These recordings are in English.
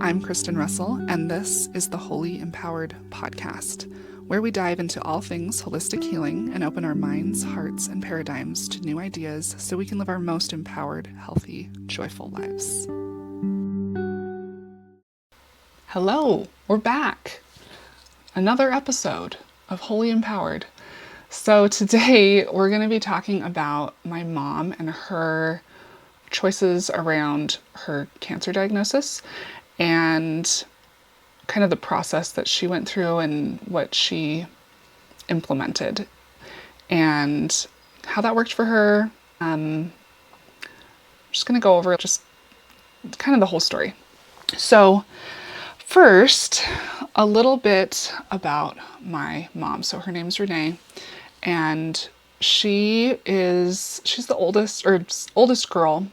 I'm Kristen Russell, and this is the Wholly Empowered podcast, where we dive into all things holistic healing and open our minds, hearts, and paradigms to new ideas so we can live our most empowered, healthy, joyful lives. Hello, we're back. Another episode of Wholly Empowered. So today we're going to be talking about my mom and her choices around her cancer diagnosis and kind of the process that she went through and what she implemented and how that worked for her. I'm just going to go over just kind of the whole story. So first, a little bit about my mom. So her name's Renae, and she's the oldest girl,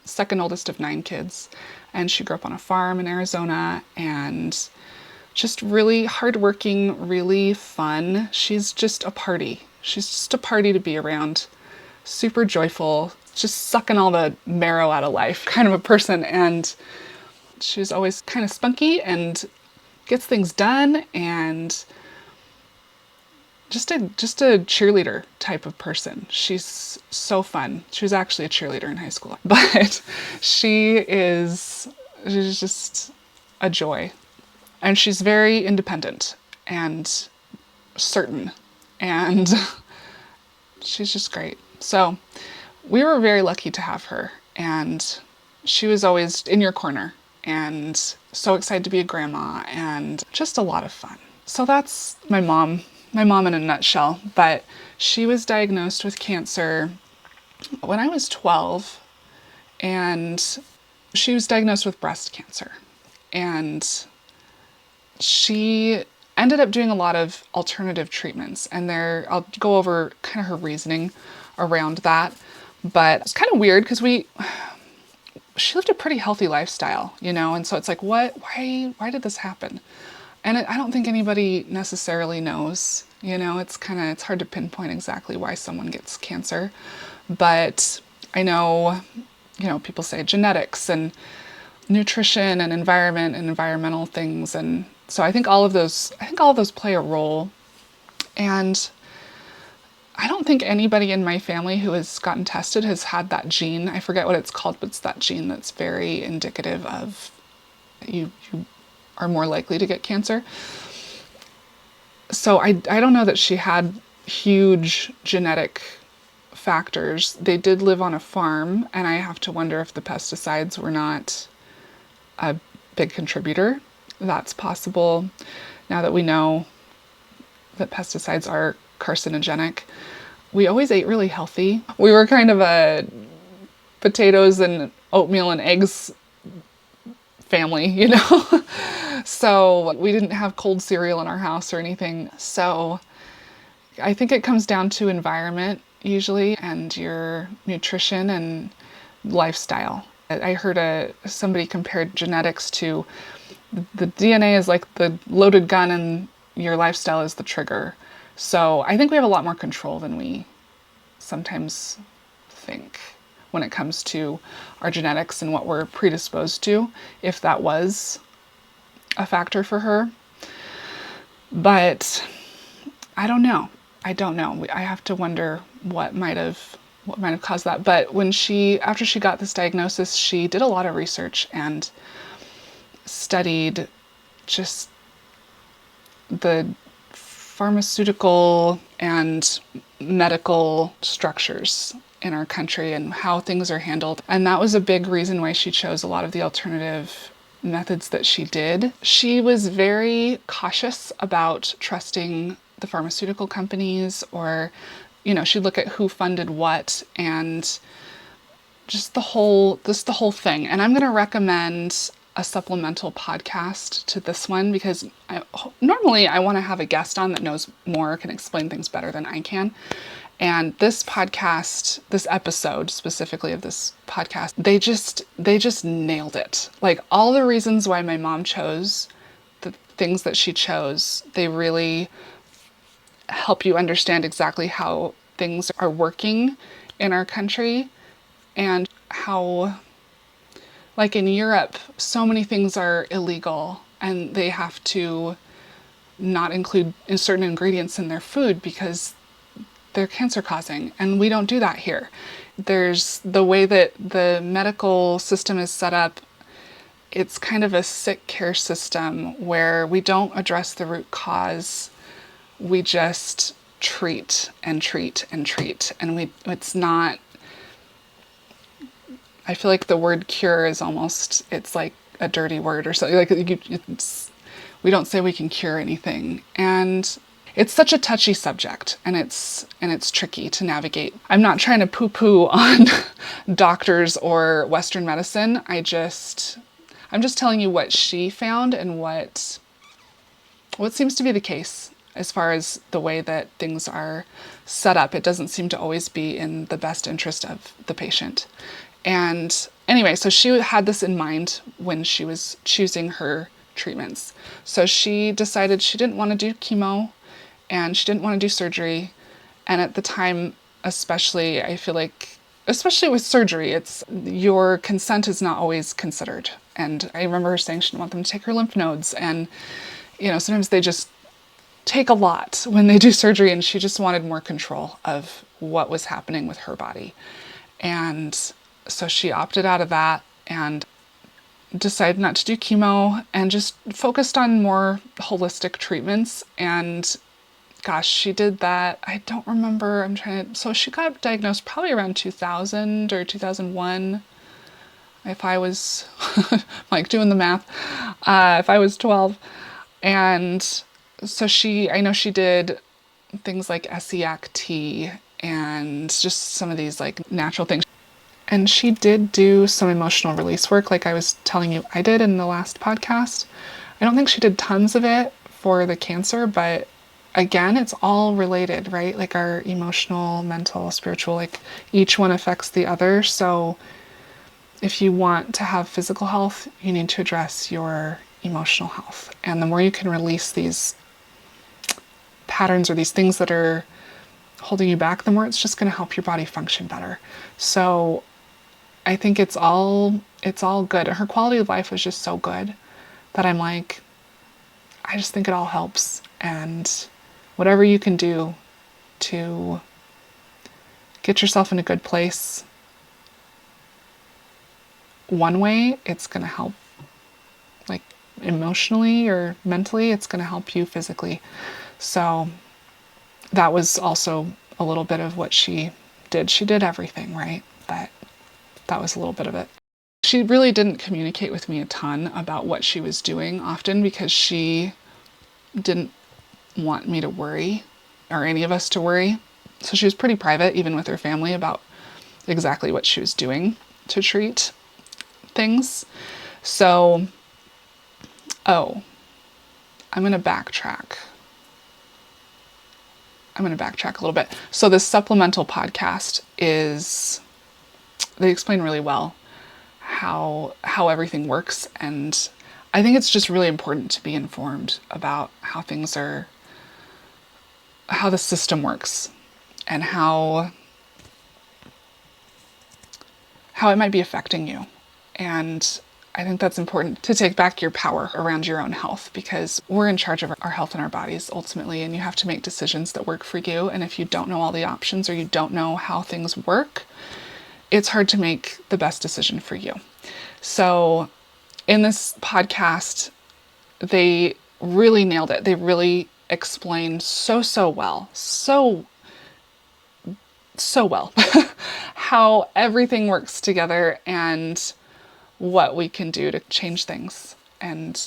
second oldest of 9 kids. And she grew up on a farm in Arizona and just really hardworking, really fun. She's just a party. She's just a party to be around. Super joyful, just sucking all the marrow out of life kind of a person. And she's always kind of spunky and gets things done and just a cheerleader type of person. She's so fun. She was actually a cheerleader in high school, but she's just a joy. And she's very independent and certain, and she's just great. So we were very lucky to have her, and she was always in your corner and so excited to be a grandma and just a lot of fun. So that's my mom in a nutshell. But she was diagnosed with cancer when I was 12, and she was diagnosed with breast cancer. And she ended up doing a lot of alternative treatments, and I'll go over kind of her reasoning around that. But it's kind of weird because she lived a pretty healthy lifestyle, and so it's like, why did this happen? And I don't think anybody necessarily knows, it's hard to pinpoint exactly why someone gets cancer. But I know, people say genetics and nutrition and environment and environmental things. And so I think all of those play a role. And I don't think anybody in my family who has gotten tested has had that gene. I forget what it's called, but it's that gene that's very indicative of you are more likely to get cancer. So I don't know that she had huge genetic factors. They did live on a farm, and I have to wonder if the pesticides were not a big contributor. That's possible now that we know that pesticides are carcinogenic. We always ate really healthy. We were kind of a potatoes and oatmeal and eggs family, So we didn't have cold cereal in our house or anything. So I think it comes down to environment usually and your nutrition and lifestyle. I heard somebody compared genetics to the DNA is like the loaded gun and your lifestyle is the trigger. So I think we have a lot more control than we sometimes think when it comes to our genetics and what we're predisposed to, if that was a factor for her. But I don't know. I have to wonder what might have caused that. But after she got this diagnosis, she did a lot of research and studied just the pharmaceutical and medical structures in our country and how things are handled. And that was a big reason why she chose a lot of the alternative methods that she did. She was very cautious about trusting the pharmaceutical companies, or, she'd look at who funded what and just the whole thing. And I'm going to recommend a supplemental podcast to this one because normally I want to have a guest on that knows more, can explain things better than I can. And this episode specifically of this podcast, they just nailed it. Like all the reasons why my mom chose the things that she chose, they really help you understand exactly how things are working in our country and how like in Europe, so many things are illegal and they have to not include certain ingredients in their food because they're cancer causing. And we don't do that here. There's the way that the medical system is set up. It's kind of a sick care system where we don't address the root cause. We just treat and treat and treat. And it's not, I feel like the word cure is almost, it's like a dirty word or something. Like we don't say we can cure anything. And it's such a touchy subject, and it's tricky to navigate. I'm not trying to poo-poo on doctors or Western medicine. I'm just telling you what she found and what seems to be the case as far as the way that things are set up. It doesn't seem to always be in the best interest of the patient. And anyway, so she had this in mind when she was choosing her treatments. So she decided she didn't want to do chemo and she didn't want to do surgery. And at the time, especially, I feel like, especially with surgery, it's your consent is not always considered. And I remember her saying she didn't want them to take her lymph nodes. And, sometimes they just take a lot when they do surgery, and she just wanted more control of what was happening with her body. And so she opted out of that and decided not to do chemo and just focused on more holistic treatments. And gosh, she did that. I don't remember. So she got diagnosed probably around 2000 or 2001. If I was like doing the math, if I was 12. And so I know she did things like SEACT and just some of these like natural things. And she did do some emotional release work, like I was telling you I did in the last podcast. I don't think she did tons of it for the cancer, but again, it's all related, right? Like our emotional, mental, spiritual, like each one affects the other. So if you want to have physical health, you need to address your emotional health. And the more you can release these patterns or these things that are holding you back, the more it's just going to help your body function better. So I think it's all good. Her quality of life was just so good that I'm like, I just think it all helps. And whatever you can do to get yourself in a good place, one way it's going to help, like emotionally or mentally, it's going to help you physically. So that was also a little bit of what she did. She did everything, right? But that was a little bit of it. She really didn't communicate with me a ton about what she was doing often because she didn't want me to worry or any of us to worry. So she was pretty private, even with her family, about exactly what she was doing to treat things. So, I'm going to backtrack. A little bit. So this Supplemental podcast they explain really well how everything works. And I think it's just really important to be informed about how the system works and how it might be affecting you. And I think that's important to take back your power around your own health, because we're in charge of our health and our bodies ultimately, and you have to make decisions that work for you. And if you don't know all the options or you don't know how things work, it's hard to make the best decision for you. So in this podcast, they really nailed it. They really explained so well how everything works together and what we can do to change things. And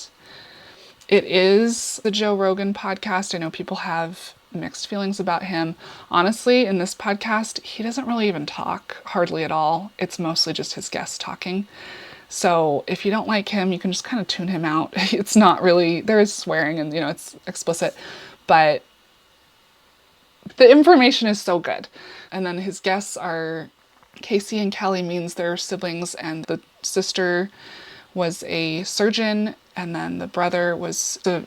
it is the Joe Rogan podcast. I know people have mixed feelings about him. Honestly, in this podcast, he doesn't really even talk hardly at all. It's mostly just his guests talking. So if you don't like him, you can just kind of tune him out. It's not really, there is swearing and, it's explicit, but the information is so good. And then his guests are Casey and Callie Means, they're siblings, and the sister was a surgeon, and then the brother was the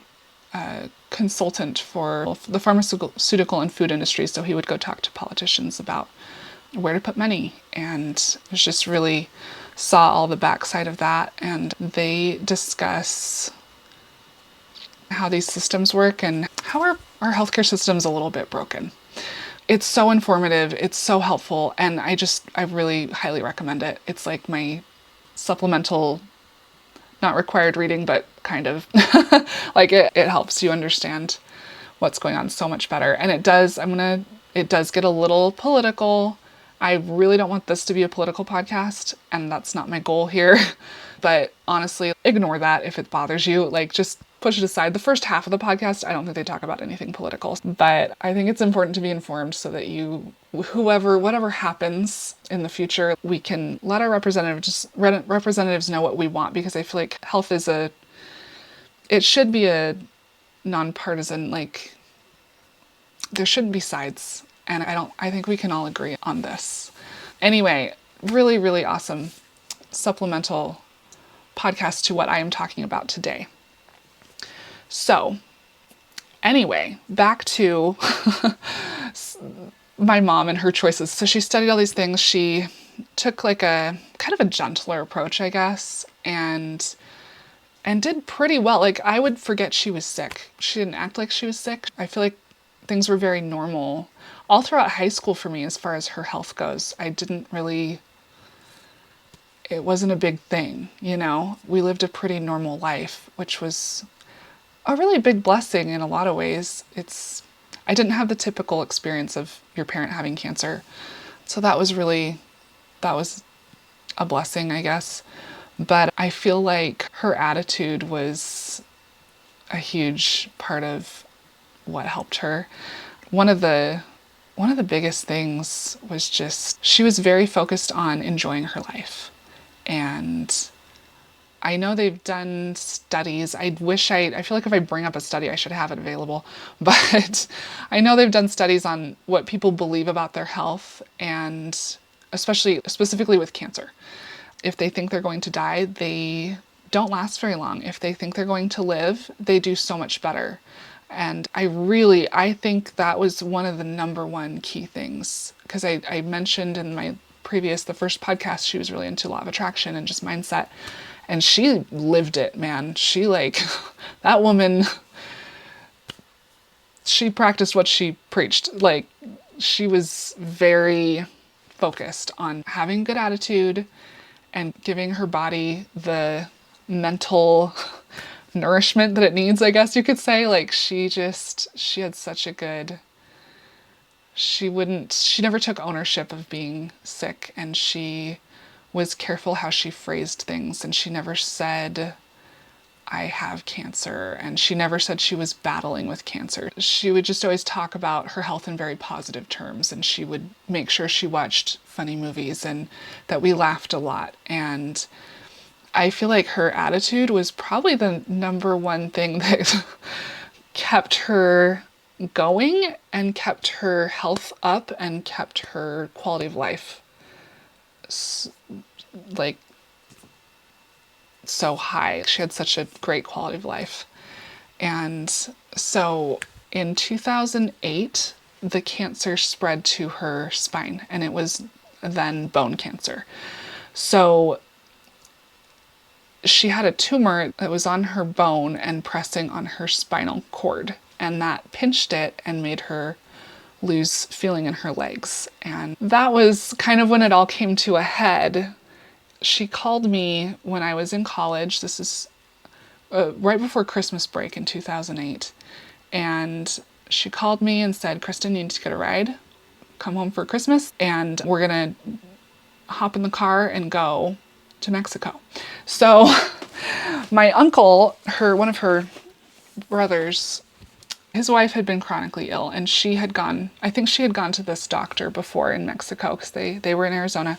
consultant for the pharmaceutical and food industry. So he would go talk to politicians about where to put money. And it was just really saw all the backside of that, and they discuss how these systems work and how our healthcare system's a little bit broken. It's so informative, it's so helpful, and I really highly recommend it. It's like my supplemental, not required reading, but kind of like it helps you understand what's going on so much better. And it does get a little political. I really don't want this to be a political podcast, and that's not my goal here. But honestly, ignore that if it bothers you. Like, just push it aside. The first half of the podcast, I don't think they talk about anything political, but I think it's important to be informed so that whatever happens in the future, we can let our representatives know what we want, because I feel like health it should be a nonpartisan, like, there shouldn't be sides. And I think we can all agree on this. Anyway, really, really awesome supplemental podcast to what I am talking about today. So anyway, back to my mom and her choices. So she studied all these things. She took like a kind of a gentler approach, I guess, and did pretty well. Like, I would forget she was sick. She didn't act like she was sick. I feel like things were very normal all throughout high school for me as far as her health goes. It wasn't a big thing, you know? We lived a pretty normal life, which was a really big blessing in a lot of ways. I didn't have the typical experience of your parent having cancer. So that was a blessing, I guess. But I feel like her attitude was a huge part of what helped her. One of the biggest things was just, she was very focused on enjoying her life. And I know they've done studies. I feel like if I bring up a study, I should have it available. But I know they've done studies on what people believe about their health, and specifically with cancer. If they think they're going to die, they don't last very long. If they think they're going to live, they do so much better. And I think that was one of the number one key things, because I mentioned in the first podcast, she was really into law of attraction and just mindset. And she lived it, man. She that woman, she practiced what she preached. Like, she was very focused on having good attitude and giving her body the mental nourishment that it needs, I guess you could say. Like, she had such a good, she never took ownership of being sick, and she was careful how she phrased things, and she never said, I have cancer, and she never said she was battling with cancer. She would just always talk about her health in very positive terms, and she would make sure she watched funny movies and that we laughed a lot. And I feel like her attitude was probably the number one thing that kept her going and kept her health up and kept her quality of life so high. She had such a great quality of life. And so in 2008, the cancer spread to her spine, and it was then bone cancer. So she had a tumor that was on her bone and pressing on her spinal cord, and that pinched it and made her lose feeling in her legs. And that was kind of when it all came to a head. She called me when I was in college. This is right before Christmas break in 2008. And she called me and said, Kristen, you need to get a ride. Come home for Christmas, and we're going to hop in the car and go to Mexico. So my uncle, one of her brothers, his wife had been chronically ill, and I think she had gone to this doctor before in Mexico, because they were in Arizona.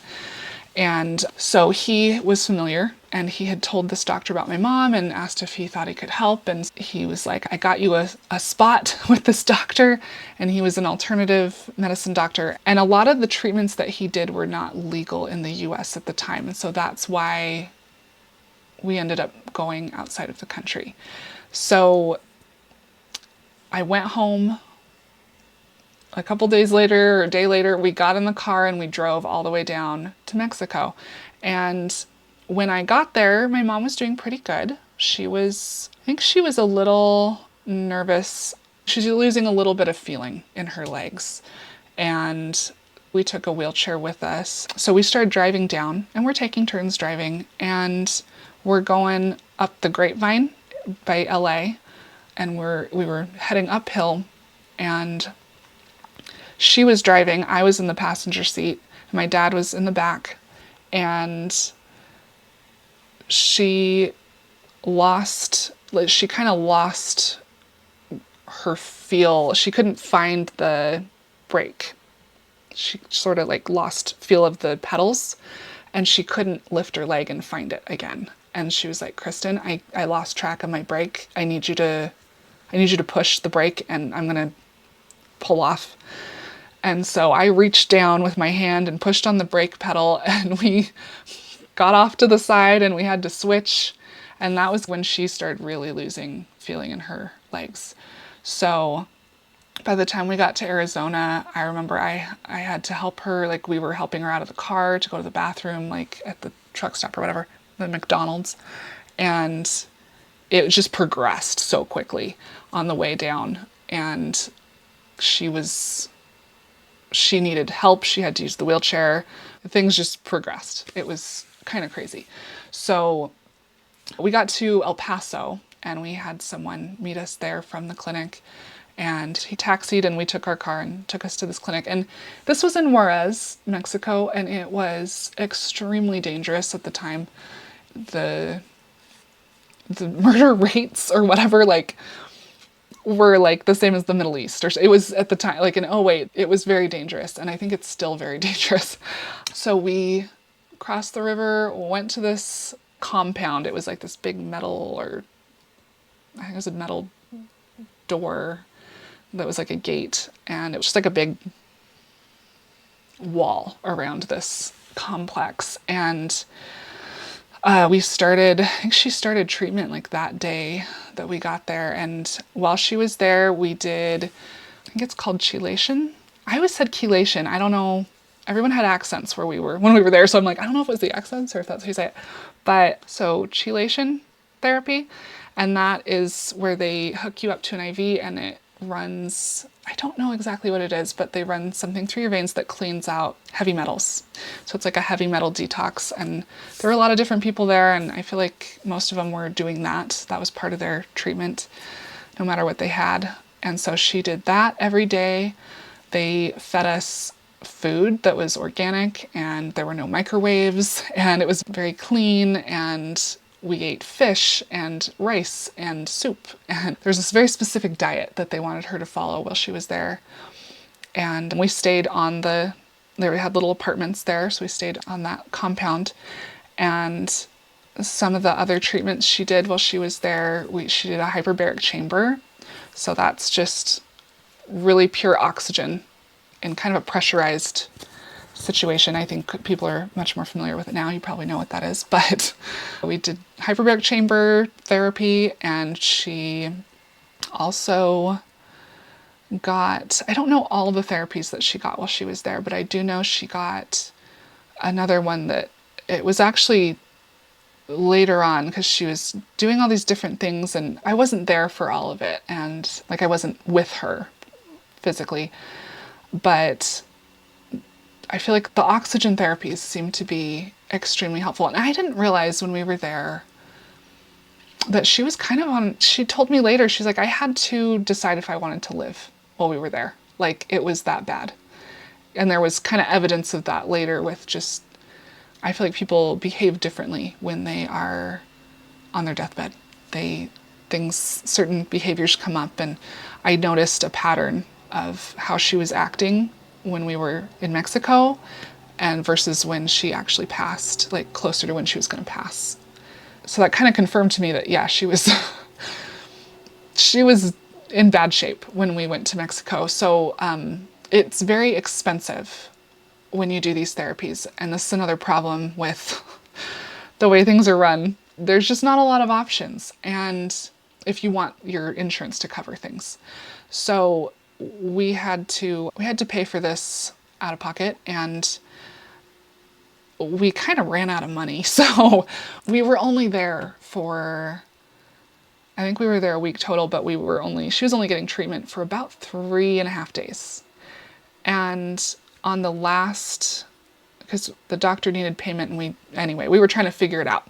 And so he was familiar, and he had told this doctor about my mom and asked if he thought he could help. And he was like, I got you a spot with this doctor. And he was an alternative medicine doctor. And a lot of the treatments that he did were not legal in the US at the time. And so that's why we ended up going outside of the country. So I went home. A couple days later, or a day later, we got in the car and we drove all the way down to Mexico. And when I got there, my mom was doing pretty good. I think she was a little nervous. She's losing a little bit of feeling in her legs. And we took a wheelchair with us. So we started driving down, and we're taking turns driving, and we're going up the Grapevine by LA, and we were heading uphill, and she was driving, I was in the passenger seat, and my dad was in the back, and she kind of lost her feel. She couldn't find the brake. She sort of like lost feel of the pedals, and she couldn't lift her leg and find it again. And she was like, Kristen, I lost track of my brake. I need you to push the brake, and I'm going to pull off. And so I reached down with my hand and pushed on the brake pedal, and we got off to the side, and we had to switch. And that was when she started really losing feeling in her legs. So by the time we got to Arizona, I remember I had to help her. Like, we were helping her out of the car to go to the bathroom, like at the truck stop or whatever, the McDonald's. And it just progressed so quickly on the way down. And she needed help. She had to use the wheelchair. Things just progressed. It was kind of crazy. So we got to El Paso, and we had someone meet us there from the clinic, and he taxied, and we took our car and took us to this clinic. And this was in Juarez, Mexico, and it was extremely dangerous at the time. The murder rates or whatever, like, were like the same as the Middle East. Or it was at the time, like in '08, it was very dangerous. And I think it's still very dangerous. So we crossed the river, went to this compound. It was like this big metal, or I think it was a metal door that was like a gate. And it was just like a big wall around this complex. And I think she started treatment like that day that we got there. And while she was there, we did, I think it's called chelation. I always said chelation. I don't know. Everyone had accents when we were there. So I'm like, I don't know if it was the accents or if that's how you say it. But so chelation therapy. And that is where they hook you up to an IV, and it runs, I don't know exactly what it is, but they run something through your veins that cleans out heavy metals. So it's like a heavy metal detox. And there were a lot of different people there, and I feel like most of them were doing that. That was part of their treatment, no matter what they had. And so she did that every day. They fed us food that was organic, and there were no microwaves, and it was very clean, and we ate fish and rice and soup. And there's this very specific diet that they wanted her to follow while she was there. And we stayed they had little apartments there, so we stayed on that compound. And some of the other treatments she did while she was there, she did a hyperbaric chamber. So that's just really pure oxygen in kind of a pressurized situation. I think people are much more familiar with it now. You probably know what that is. But we did hyperbaric chamber therapy, and she also got, I don't know all of the therapies that she got while she was there, but I do know she got another one that it was actually later on, because she was doing all these different things, and I wasn't there for all of it, and like I wasn't with her physically, but I feel like the oxygen therapies seem to be extremely helpful. And I didn't realize when we were there that she was kind of she told me later, she's like, I had to decide if I wanted to live while we were there. Like, it was that bad. And there was kind of evidence of that later with just, I feel like people behave differently when they are on their deathbed. Certain behaviors come up, and I noticed a pattern of how she was acting when we were in Mexico and versus when she actually passed, like closer to when she was going to pass. So that kind of confirmed to me that, yeah, she was in bad shape when we went to Mexico. So it's very expensive when you do these therapies. And this is another problem with the way things are run. There's just not a lot of options. And if you want your insurance to cover things. So we had to pay for this out of pocket, and we kind of ran out of money. So we were only there for, I think we were there a week total, but she was only getting treatment for about 3.5 days. And on the last, because the doctor needed payment and we were trying to figure it out.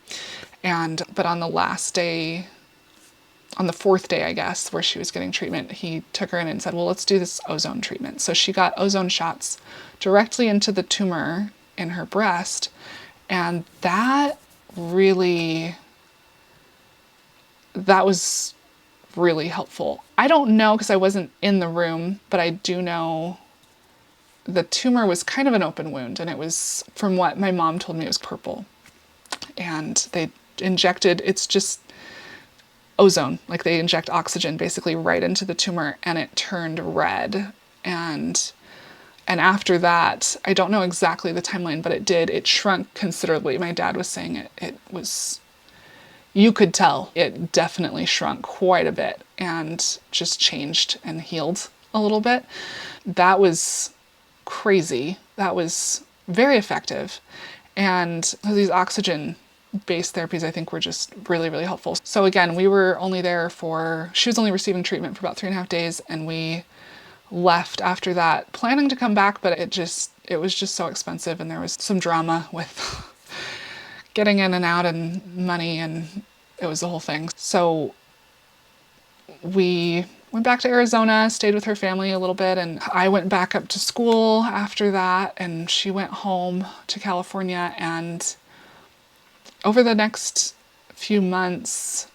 But on the last day, on the 4th day, I guess, where she was getting treatment, he took her in and said, well, let's do this ozone treatment. So she got ozone shots directly into the tumor in her breast. And that was really helpful. I don't know because I wasn't in the room, but I do know the tumor was kind of an open wound, and it was, from what my mom told me, it was purple. And they injected, it's just ozone, like they inject oxygen basically right into the tumor, and it turned red. And after that, I don't know exactly the timeline, but it shrunk considerably. My dad was saying it was, you could tell it definitely shrunk quite a bit and just changed and healed a little bit. That was crazy. That was very effective. And these oxygen-based therapies, I think, were just really, really helpful. So again, we were only there she was only receiving treatment for about 3.5 days, and we left after that, planning to come back, but it was just so expensive, and there was some drama with getting in and out and money, and it was the whole thing. So we went back to Arizona, stayed with her family a little bit, and I went back up to school after that, and she went home to California. And over the next few months,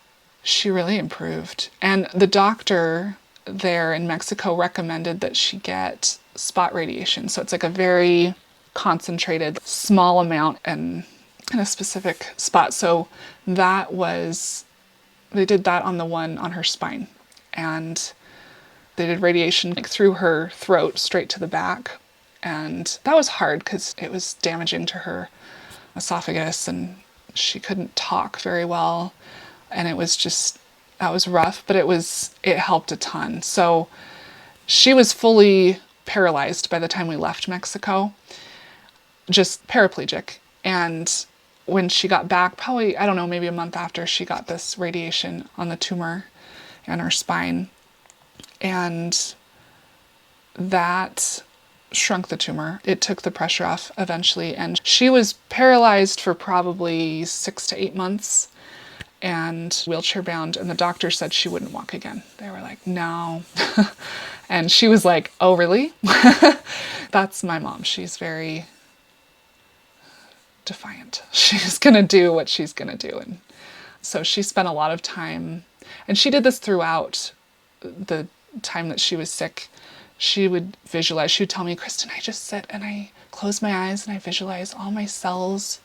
she really improved. And the doctor there in Mexico recommended that she get spot radiation. So it's like a very concentrated, small amount and in a specific spot. So they did that on the one on her spine. And they did radiation through her throat straight to the back. And that was hard because it was damaging to her esophagus, and she couldn't talk very well. And that was rough, but it helped a ton. So she was fully paralyzed by the time we left Mexico, just paraplegic. And when she got back, probably, I don't know, maybe a month after, she got this radiation on the tumor and her spine, and that shrunk the tumor. It took the pressure off eventually, and she was paralyzed for probably 6 to 8 months and wheelchair bound, and the doctor said she wouldn't walk again. They were like, no. And she was like, oh, really? That's my mom. She's very defiant. She's gonna do what she's gonna do. And so she spent a lot of time, and she did this throughout the time that she was sick. She would visualize. She would tell me, Kristen, I just sit and I close my eyes and I visualize all my cells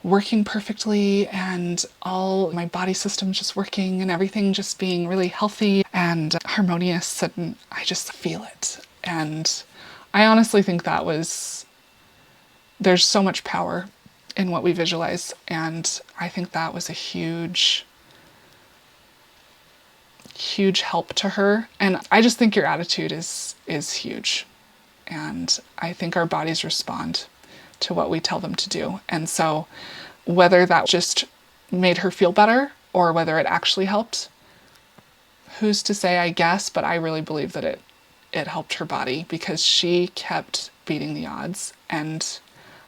working perfectly and all my body systems just working and everything just being really healthy and harmonious, and I just feel it. And I honestly think there's so much power in what we visualize, and I think that was a huge help to her. And I just think your attitude is huge, and I think our bodies respond to what we tell them to do. And so whether that just made her feel better or whether it actually helped, who's to say, I guess, but I really believe that it helped her body, because she kept beating the odds. And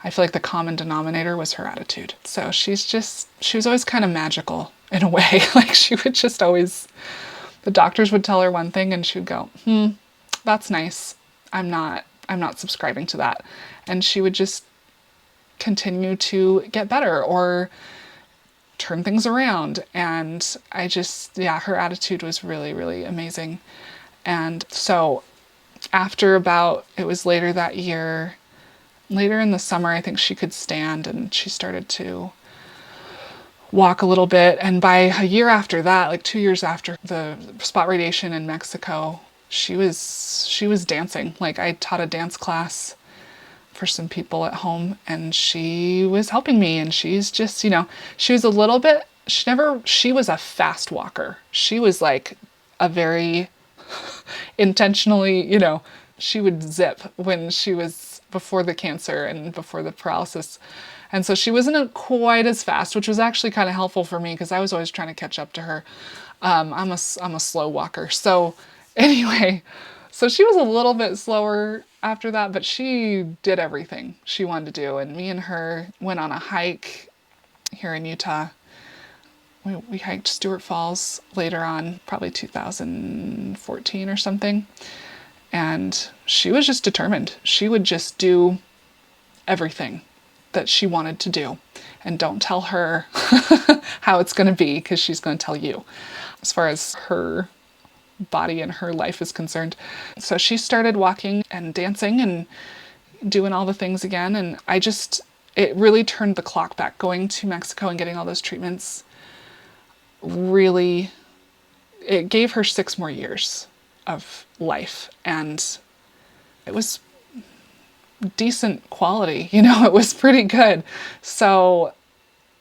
I feel like the common denominator was her attitude. So she was always kind of magical in a way. Like, she would just always, the doctors would tell her one thing and she would go, that's nice. I'm not subscribing to that. And she would just continue to get better or turn things around. And her attitude was really, really amazing. And so after it was later that year, later in the summer, I think she could stand and she started to walk a little bit. And by a year after that, like 2 years after the spot radiation in Mexico, she was dancing. Like, I taught a dance class for some people at home, and she was helping me, and she's just, she was a little bit, she was a fast walker. She was like a very intentionally, she would zip when she was before the cancer and before the paralysis. And so she wasn't quite as fast, which was actually kind of helpful for me because I was always trying to catch up to her. I'm a slow walker. So anyway, so she was a little bit slower after that, but she did everything she wanted to do. And me and her went on a hike here in Utah. We hiked Stewart Falls later on, probably 2014 or something. And she was just determined. She would just do everything that she wanted to do. And don't tell her how it's going to be, because she's going to tell you as far as her body and her life is concerned. So she started walking and dancing and doing all the things again. And it really turned the clock back. Going to Mexico and getting all those treatments really, it gave her 6 more years of life. And it was decent quality, it was pretty good. So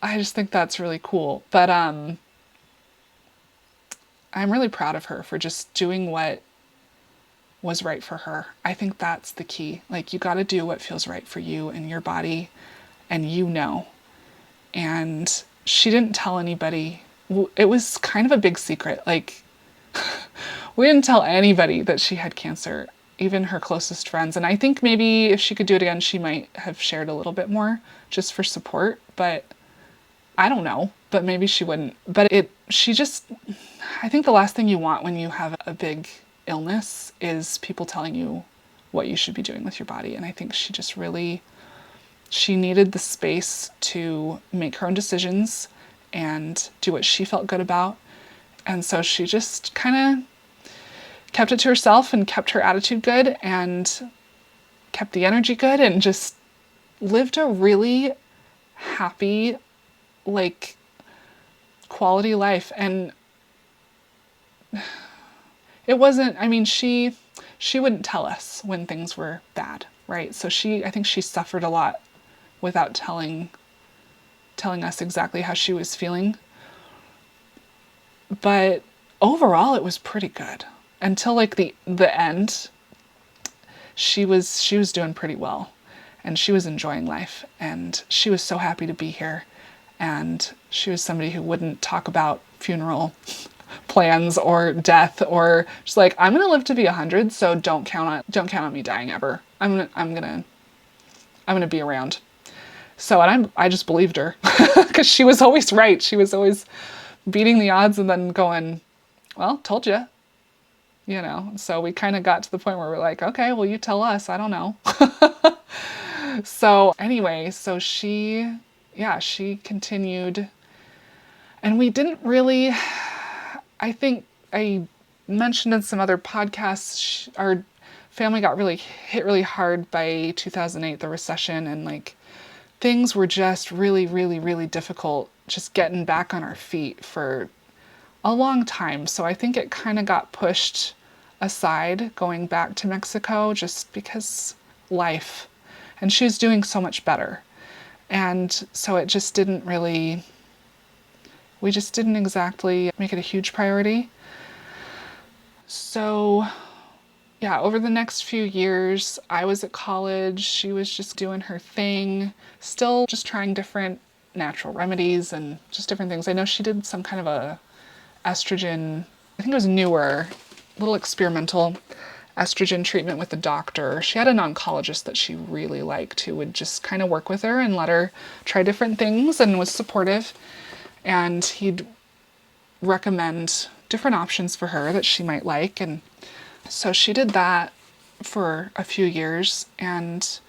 I just think that's really cool. But I'm really proud of her for just doing what was right for her. I think that's the key. Like, you got to do what feels right for you and your body, and and she didn't tell anybody. It was kind of a big secret. Like, we didn't tell anybody that she had cancer, even her closest friends. And I think maybe if she could do it again, she might have shared a little bit more just for support, but I don't know, but maybe she wouldn't. But I think the last thing you want when you have a big illness is people telling you what you should be doing with your body. And I think she needed the space to make her own decisions and do what she felt good about. And so she just kind of kept it to herself and kept her attitude good and kept the energy good and just lived a really happy, like, quality life. And it wasn't, she wouldn't tell us when things were bad, right? So I think she suffered a lot without telling us exactly how she was feeling. But overall, it was pretty good. Until like the end, she was doing pretty well, and she was enjoying life, and she was so happy to be here. And she was somebody who wouldn't talk about funeral plans or death, or just like, I'm gonna live to be 100, so don't count on me dying ever. I'm gonna be around. So, and I just believed her because she was always right. She was always beating the odds and then going, well, told you. So we kind of got to the point where we're like, okay, well, you tell us, I don't know. So anyway, she continued, and we didn't really, I think I mentioned in some other podcasts, our family got hit really hard by 2008, the recession, and like things were just really, really, really difficult just getting back on our feet for a long time. So I think it kind of got pushed aside going back to Mexico just because life, and she was doing so much better. And so it just didn't really, we just didn't exactly make it a huge priority. So yeah, over the next few years, I was at college, she was just doing her thing, still just trying different natural remedies and just different things. I know she did some kind of a estrogen, I think it was newer, little experimental estrogen treatment with the doctor. She had an oncologist that she really liked who would just kind of work with her and let her try different things and was supportive. And he'd recommend different options for her that she might like. And so she did that for a few years. And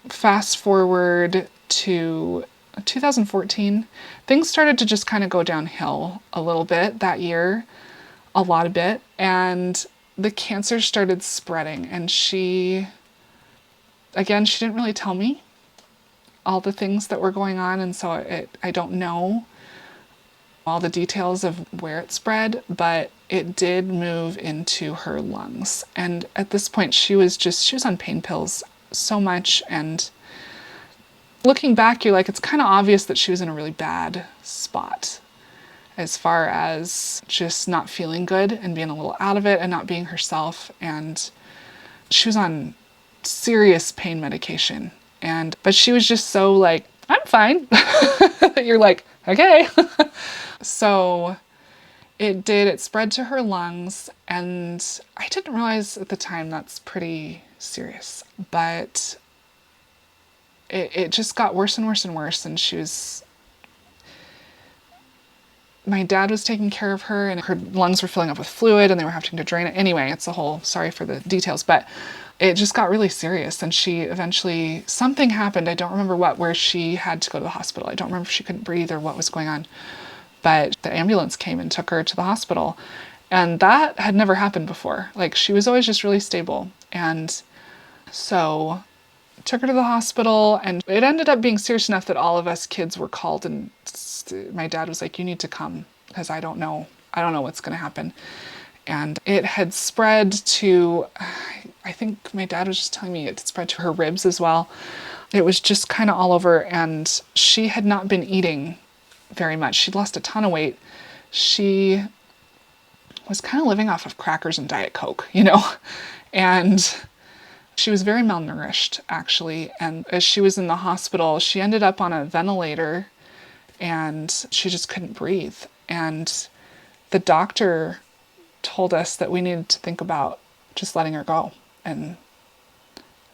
fast forward to 2014, things started to just kind of go downhill a little bit that year, a lot of it. And the cancer started spreading, and she didn't really tell me all the things that were going on. And so I don't know all the details of where it spread, but it did move into her lungs. And at this point, she was on pain pills so much. And looking back, you're like, it's kind of obvious that she was in a really bad spot as far as just not feeling good and being a little out of it and not being herself. And she was on serious pain medication. But she was just so like I'm fine. You're like, okay. So it spread to her lungs, and I didn't realize at the time that's pretty serious, but it just got worse and worse and worse. And my dad was taking care of her, and her lungs were filling up with fluid and they were having to drain it. Anyway, it's a whole, sorry for the details, but it just got really serious. And she eventually, something happened, I don't remember what, where she had to go to the hospital. I don't remember if she couldn't breathe or what was going on, but the ambulance came and took her to the hospital. And that had never happened before. Like, she was always just really stable. And so took her to the hospital, and it ended up being serious enough that all of us kids were called, and my dad was like, you need to come because I don't know what's going to happen. And it had spread to, I think my dad was just telling me it spread to her ribs as well. It was just kind of all over, and she had not been eating very much. She'd lost a ton of weight. She was kind of living off of crackers and Diet Coke, and she was very malnourished, actually. And as she was in the hospital, she ended up on a ventilator, and she just couldn't breathe. And the doctor told us that we needed to think about just letting her go. And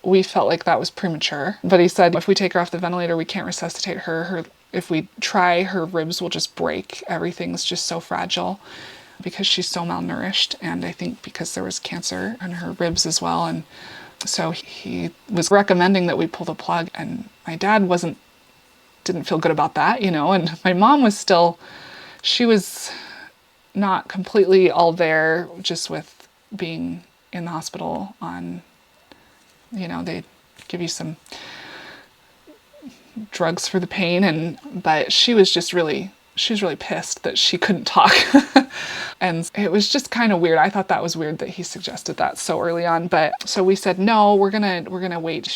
we felt like that was premature. But he said, if we take her off the ventilator, we can't resuscitate her. If we try, her ribs will just break. Everything's just so fragile because she's so malnourished. And I think because there was cancer in her ribs as well. And so he was recommending that we pull the plug, and my dad didn't feel good about that, and my mom was she was not completely all there, just with being in the hospital on, they give you some drugs for the pain, but she was really pissed that she couldn't talk. And it was just kind of weird. I thought that was weird that he suggested that so early on. But so we said, no, we're gonna wait.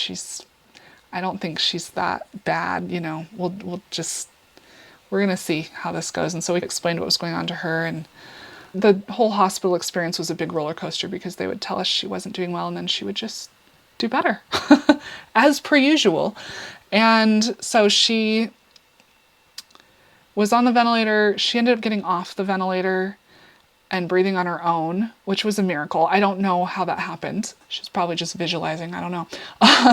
I don't think she's that bad. We're gonna see how this goes. And so we explained what was going on to her, and the whole hospital experience was a big roller coaster because they would tell us she wasn't doing well, and then she would just do better, as per usual. And so she was on the ventilator. She ended up getting off the ventilator and breathing on her own, which was a miracle. I don't know how that happened. She's probably just visualizing. I don't know.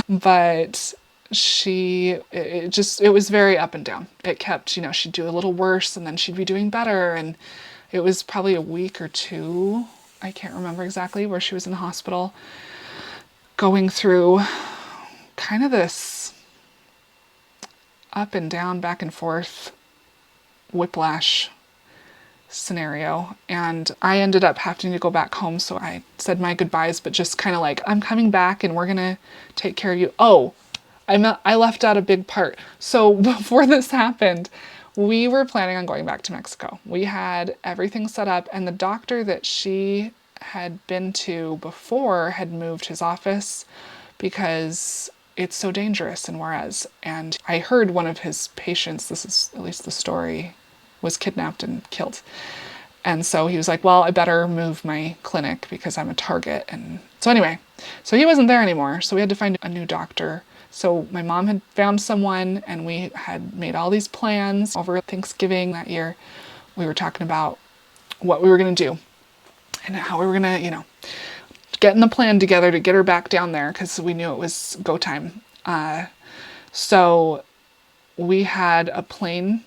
But it was very up and down. It kept, she'd do a little worse and then she'd be doing better. And it was probably a week or two, I can't remember exactly, where she was in the hospital going through kind of this up and down, back and forth whiplash scenario. And I ended up having to go back home, so I said my goodbyes, but just kind of like, I'm coming back and we're gonna take care of you. Oh, I left out a big part. So before this happened, we were planning on going back to Mexico. We had everything set up, and the doctor that she had been to before had moved his office because it's so dangerous in Juarez. And I heard one of his patients, this is at least the story, was kidnapped and killed. And so he was like, well, I better move my clinic because I'm a target. And so anyway, so he wasn't there anymore. So we had to find a new doctor. So my mom had found someone, and we had made all these plans over Thanksgiving that year. We were talking about what we were going to do and how we were going to, getting the plan together to get her back down there because we knew it was go time. So we had a plane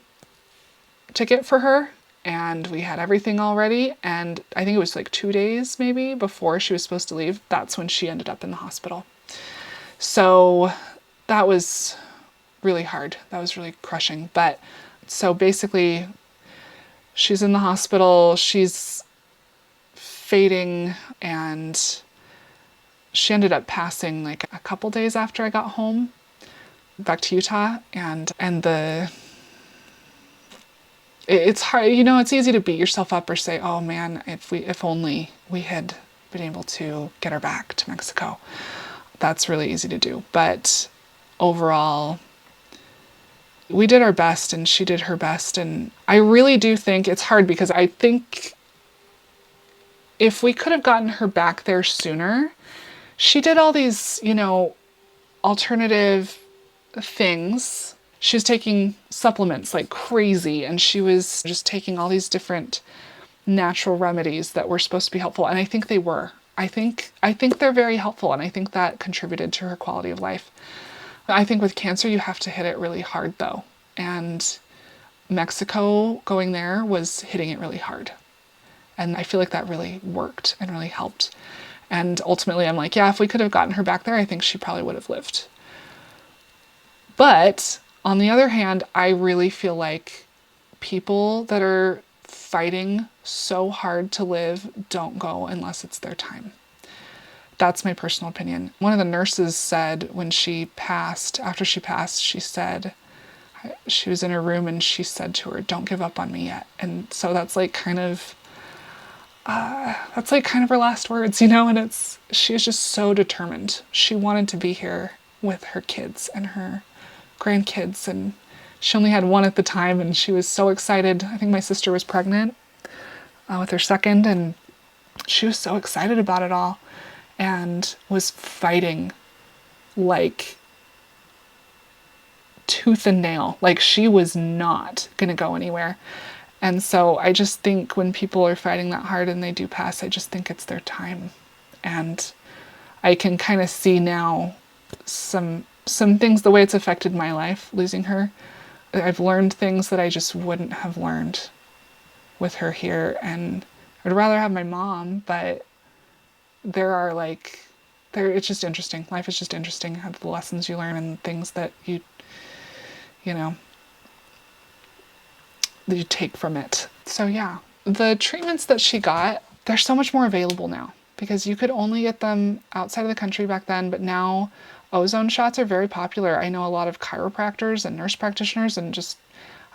ticket for her, and we had everything all ready. And I think it was like 2 days maybe before she was supposed to leave. That's when she ended up in the hospital. So that was really hard. That was really crushing. But so basically, she's in the hospital, she's fading, and she ended up passing like a couple days after I got home back to Utah. And it's hard, it's easy to beat yourself up or say, oh man, if only we had been able to get her back to Mexico. That's really easy to do. But overall, we did our best, and she did her best. And I really do think it's hard because I think if we could have gotten her back there sooner, she did all these, alternative things. she was taking supplements like crazy, and she was just taking all these different natural remedies that were supposed to be helpful, and I think they were. I think they're very helpful, and I think that contributed to her quality of life. I think with cancer you have to hit it really hard though, and Mexico, going there was hitting it really hard. And I feel like that really worked and really helped. And ultimately I'm like, yeah, if we could have gotten her back there, I think she probably would have lived. But on the other hand, I really feel like people that are fighting so hard to live don't go unless it's their time. That's my personal opinion. One of the nurses said when she passed, after she passed, she said, she was in her room and she said to her, "Don't give up on me yet." And so that's like kind of her last words, you know, and she was just so determined. She wanted to be here with her kids and her grandkids, and she only had one at the time, and she was so excited. I think my sister was pregnant with her second, and she was so excited about it all and was fighting like tooth and nail. Like she was not going to go anywhere. And so I just think when people are fighting that hard and they do pass, I just think it's their time. And I can kind of see now some things, the way it's affected my life, losing her. I've learned things that I just wouldn't have learned with her here. And I'd rather have my mom, but it's just interesting. Life is just interesting. How the lessons you learn and things that you know, that you take from it. So yeah, the treatments that she got, they're so much more available now because you could only get them outside of the country back then, but now ozone shots are very popular. I know a lot of chiropractors and nurse practitioners, and just,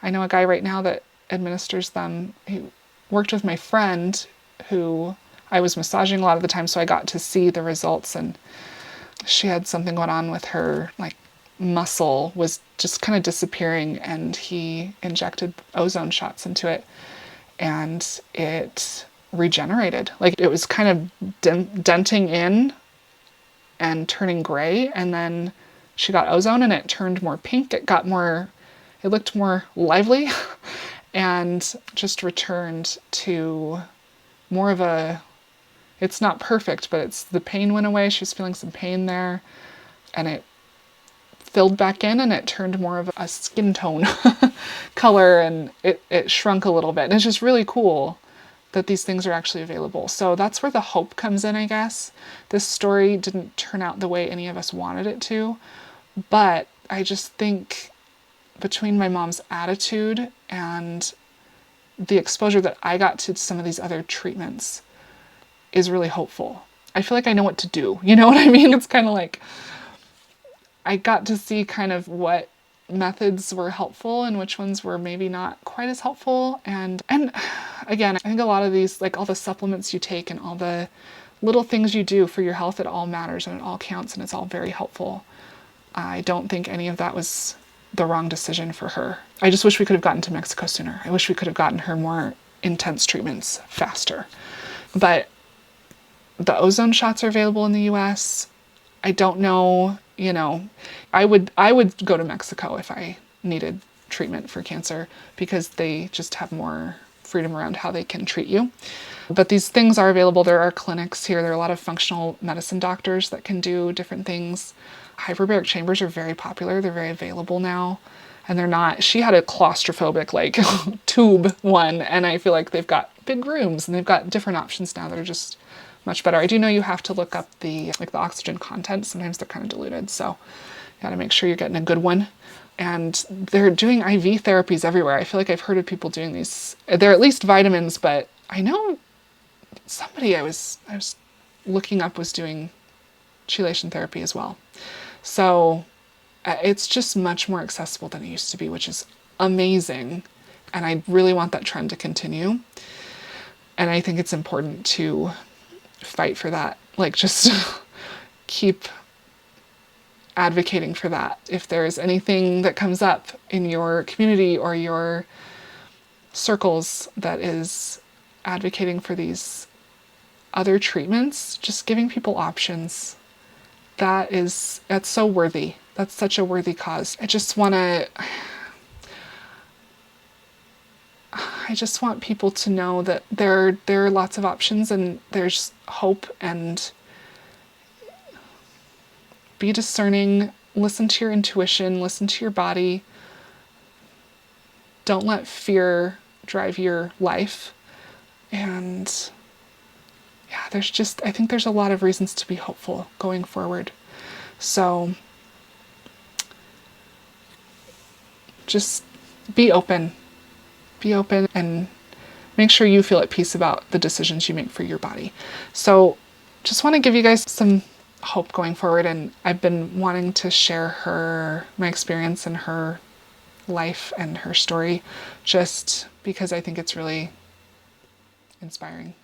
I know a guy right now that administers them. He worked with my friend who I was massaging a lot of the time, so I got to see the results, and she had something going on with her, like muscle was just kind of disappearing, and he injected ozone shots into it and it regenerated. Like it was kind of denting in and turning gray, and then she got ozone and it turned more pink. It looked more lively and just returned to more of a, it's not perfect, but the pain went away. She was feeling some pain there, and it filled back in and it turned more of a skin tone color, and it shrunk a little bit. And it's just really cool that these things are actually available. So that's where the hope comes in, I guess. This story didn't turn out the way any of us wanted it to, but I just think between my mom's attitude and the exposure that I got to some of these other treatments is really hopeful. I feel like I know what to do. You know what I mean? It's kind of like I got to see kind of what methods were helpful and which ones were maybe not quite as helpful. And again, I think a lot of these, like all the supplements you take and all the little things you do for your health, it all matters and it all counts and it's all very helpful. I don't think any of that was the wrong decision for her. I just wish we could have gotten to Mexico sooner. I wish we could have gotten her more intense treatments faster. But the ozone shots are available in the US. I don't know, you know, I would go to Mexico if I needed treatment for cancer because they just have more freedom around how they can treat you. But these things are available. There are clinics here. There are a lot of functional medicine doctors that can do different things. Hyperbaric chambers are very popular. They're very available now. And they're not, she had a claustrophobic like tube one, and I feel like they've got big rooms and they've got different options now that are just much better. I do know you have to look up the oxygen content. Sometimes they're kind of diluted, so you got to make sure you're getting a good one. And they're doing IV therapies everywhere. I feel like I've heard of people doing these. They're at least vitamins, but I know somebody I was looking up was doing chelation therapy as well. So it's just much more accessible than it used to be, which is amazing. And I really want that trend to continue. And I think it's important to fight for that. Like, just keep advocating for that. If there's anything that comes up in your community or your circles that is advocating for these other treatments, just giving people options, that's so worthy. That's such a worthy cause. I just want people to know that there are lots of options and there's hope, and be discerning, listen to your intuition, listen to your body. Don't let fear drive your life. And yeah, I think there's a lot of reasons to be hopeful going forward. So just be open and make sure you feel at peace about the decisions you make for your body. So just want to give you guys some hope going forward. And I've been wanting to share my experience and her life and her story, just because I think it's really inspiring.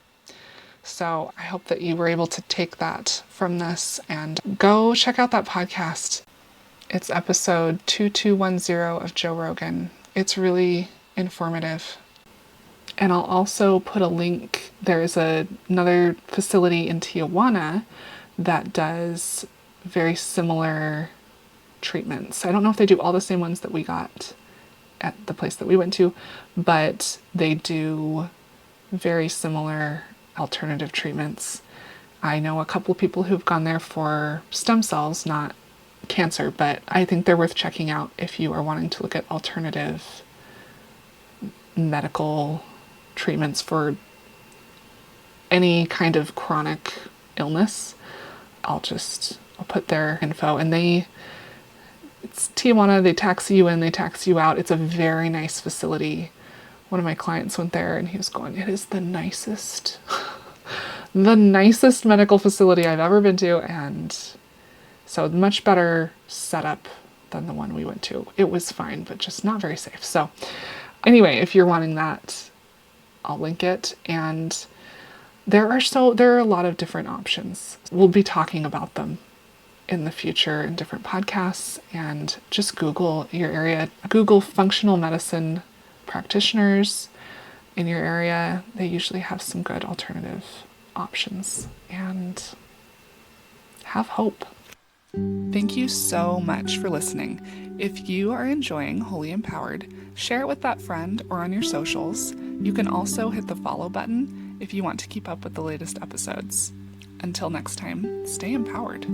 So I hope that you were able to take that from this and go check out that podcast. It's episode 2210 of Joe Rogan. It's really informative. And I'll also put a link. There is another facility in Tijuana that does very similar treatments. I don't know if they do all the same ones that we got at the place that we went to, but they do very similar alternative treatments. I know a couple of people who've gone there for stem cells, not cancer, but I think they're worth checking out if you are wanting to look at alternative medical treatments for any kind of chronic illness. I'll put their info, and it's Tijuana. They taxi you in, they taxi you out. It's a very nice facility. One of my clients went there and he was going, it is the nicest medical facility I've ever been to. And so much better setup than the one we went to. It was fine, but just not very safe. So anyway, if you're wanting that, I'll link it. And there are a lot of different options. We'll be talking about them in the future in different podcasts, and just Google your area. Google functional medicine practitioners in your area. They usually have some good alternative options, and have hope. Thank you so much for listening. If you are enjoying Wholly Empowered, share it with that friend or on your socials. You can also hit the follow button if you want to keep up with the latest episodes. Until next time, stay empowered.